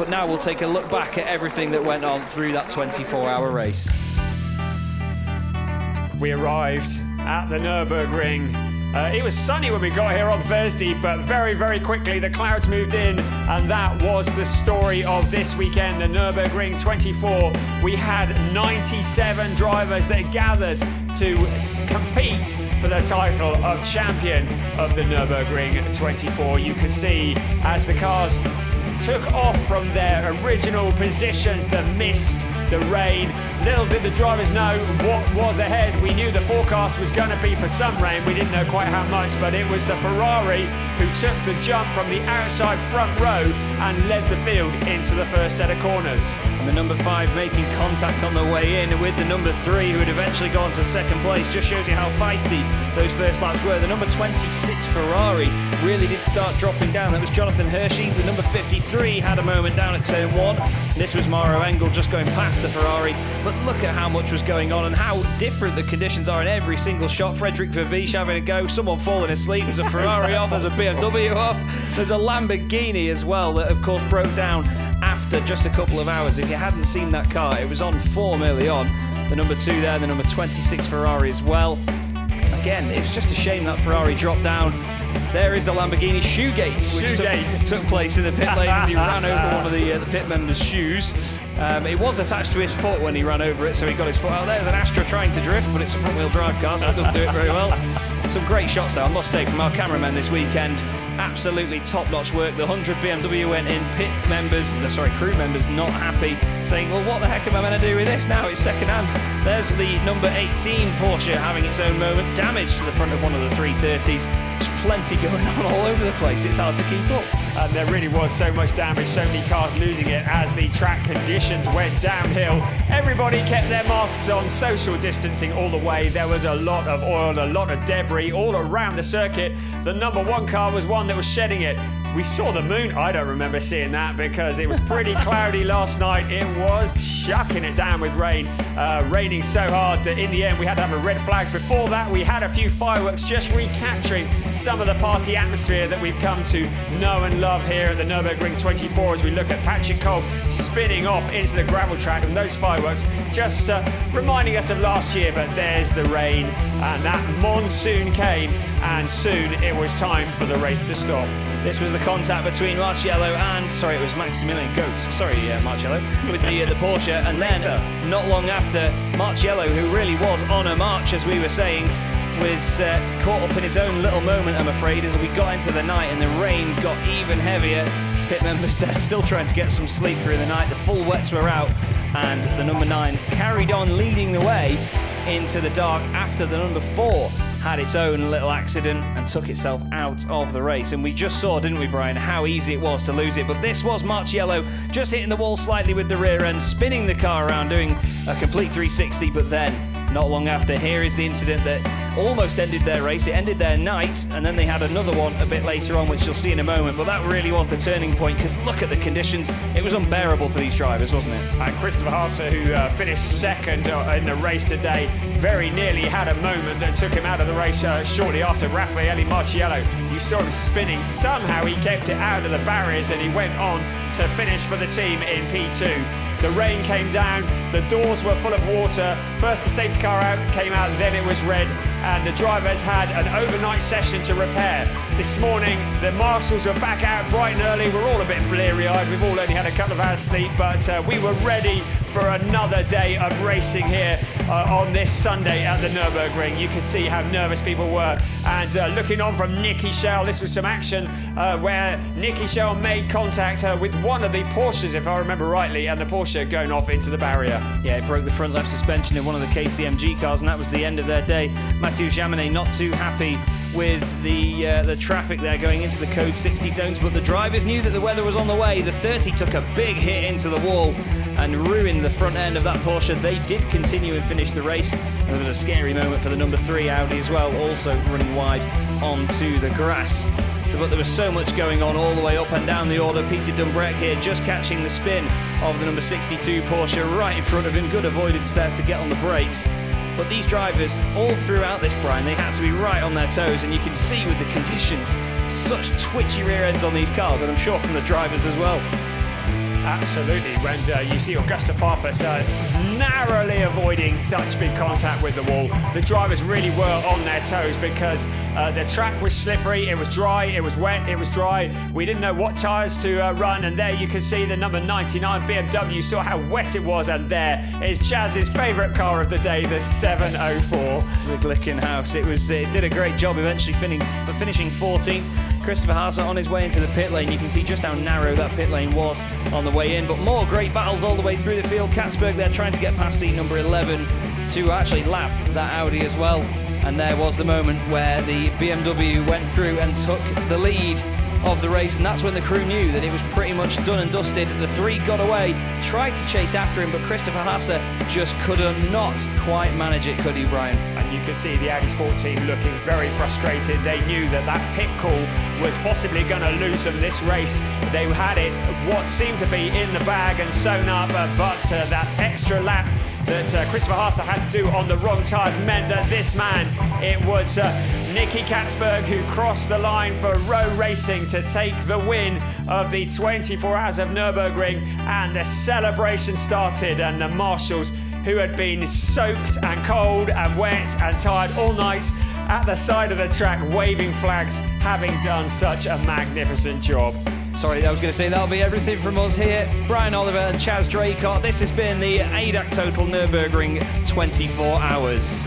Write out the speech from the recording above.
But now we'll take a look back at everything that went on through that 24-hour race. We arrived at the Nürburgring. It was sunny when we got here on Thursday, but very, very quickly the clouds moved in, and that was the story of this weekend, the Nürburgring 24. We had 97 drivers that gathered to compete for the title of champion of the Nürburgring 24. You could see as the cars took off from their original positions, the mist, the rain. Little did the drivers know what was ahead. We knew the forecast was going to be for some rain. We didn't know quite how much, but it was the Ferrari who took the jump from the outside front row and led the field into the first set of corners. And the number 5 making contact on the way in with the number 3 who had eventually gone to second place. Just shows you how feisty those first laps were. The number 26 Ferrari really did start dropping down. That was Jonathan Hershey. The number 53 had a moment down at turn 1. This was Mauro Engel just going past the Ferrari. But look at how much was going on and how different the conditions are in every single shot. Frederick Verviche having a go, someone falling asleep. There's a Ferrari off, there's a BMW off, there's a Lamborghini as well that of course broke down after just a couple of hours. If you hadn't seen that car, it was on form early on. The number 2 there, the number 26 Ferrari as well. Again, it was just a shame that Ferrari dropped down. There is the Lamborghini shoegate, which took place in the pit lane as he ran over one of the pit members' shoes. It was attached to his foot when he ran over it, so he got his foot out. There's an Astra trying to drift, but it's a front-wheel drive car, so it doesn't do it very well. Some great shots though, I must say, from our cameramen this weekend. Absolutely top-notch work. The 100 BMW went in. Crew members not happy, saying, well, what the heck am I going to do with this now? It's second-hand. There's the number 18 Porsche having its own moment. Damage to the front of one of the 330s. There's plenty going on all over the place. It's hard to keep up. And there really was so much damage, so many cars losing it as the track conditions went downhill. Everybody kept their masks on, social distancing all the way. There was a lot of oil, a lot of debris all around the circuit. The number 1 car was one that was shedding it. We saw the moon. I don't remember seeing that because it was pretty cloudy last night. It was chucking it down with rain, raining so hard that in the end we had to have a red flag. Before that, we had a few fireworks, just recapturing some of the party atmosphere that we've come to know and love here at the Nürburgring 24 as we look at Patrick Kolb spinning off into the gravel track, and those fireworks just reminding us of last year. But there's the rain, and that monsoon came, and soon it was time for the race to stop. This was the contact between Marciello and, it was Maximilian Goetz, Marciello, with the Porsche, and then, not long after, Marciello, who really was on a march, as we were saying, was caught up in his own little moment, I'm afraid, as we got into the night and the rain got even heavier. Pit members there still trying to get some sleep through the night. The full wets were out, and the number 9 carried on leading the way into the dark after the number 4 had its own little accident and took itself out of the race. And we just saw, didn't we, Brian, how easy it was to lose it. But this was Marciello just hitting the wall slightly with the rear end, spinning the car around, doing a complete 360. But then, not long after, here is the incident that almost ended their race. It ended their night, and then they had another one a bit later on, which you'll see in a moment. But that really was the turning point, because look at the conditions. It was unbearable for these drivers, wasn't it? And Christopher Haase, who finished second in the race today, very nearly had a moment that took him out of the race shortly after. Raffaele Marciello, you saw him spinning. Somehow he kept it out of the barriers, and he went on to finish for the team in P2. The rain came down, the doors were full of water. First the safety car came out, then it was red, and the drivers had an overnight session to repair. This morning, the marshals were back out bright and early. We're all a bit bleary-eyed. We've all only had a couple of hours sleep, but we were ready for another day of racing here on this Sunday at the Nürburgring. You can see how nervous people were. And looking on from Niki Schell, this was some action where Niki Schell made contact with one of the Porsches, if I remember rightly, and the Porsche going off into the barrier. Yeah, it broke the front left suspension in one of the KCMG cars, and that was the end of their day. Mathieu Jaminet not too happy with the traffic there going into the code 60 zones, but the drivers knew that the weather was on the way. The 30 took a big hit into the wall and ruined the front end of that Porsche. They did continue and finish the race, and there was a scary moment for the number 3 Audi as well, also running wide onto the grass. But there was so much going on all the way up and down the order. Peter Dumbrek here just catching the spin of the number 62 Porsche right in front of him. Good avoidance there to get on the brakes. But these drivers, all throughout this, Brian, they had to be right on their toes, and you can see with the conditions, such twitchy rear ends on these cars, and I'm sure from the drivers as well. Absolutely. When you see Augusta Farfus narrowly avoiding such big contact with the wall, the drivers really were on their toes because the track was slippery, it was dry, it was wet, it was dry. We didn't know what tyres to run, and there you can see the number 99 BMW, saw how wet it was, and there is Chaz's favourite car of the day, the 704. The Glickenhaus. It did a great job, eventually finishing 14th. Christopher Haase on his way into the pit lane. You can see just how narrow that pit lane was on the way in, but more great battles all the way through the field. Katzberg there trying to get past the number 11 to actually lap that Audi as well. And there was the moment where the BMW went through and took the lead of the race, and that's when the crew knew that it was pretty much done and dusted. The three got away, tried to chase after him, but Christopher Haase just could not quite manage it, could he, Brian? And you can see the Audi Sport team looking very frustrated. They knew that that pit call was possibly going to lose them this race. They had it, what seemed to be in the bag and sewn up, but that extra lap that Christopher Haase had to do on the wrong tyres meant that this man, it was Nicky Katzberg who crossed the line for Rowe Racing to take the win of the 24 Hours of Nürburgring, and the celebration started, and the marshals, who had been soaked and cold and wet and tired all night at the side of the track waving flags, having done such a magnificent job. Sorry, I was going to say that'll be everything from us here. Brian Oliver and Chaz Draycott. This has been the ADAC Total Nürburgring 24 Hours.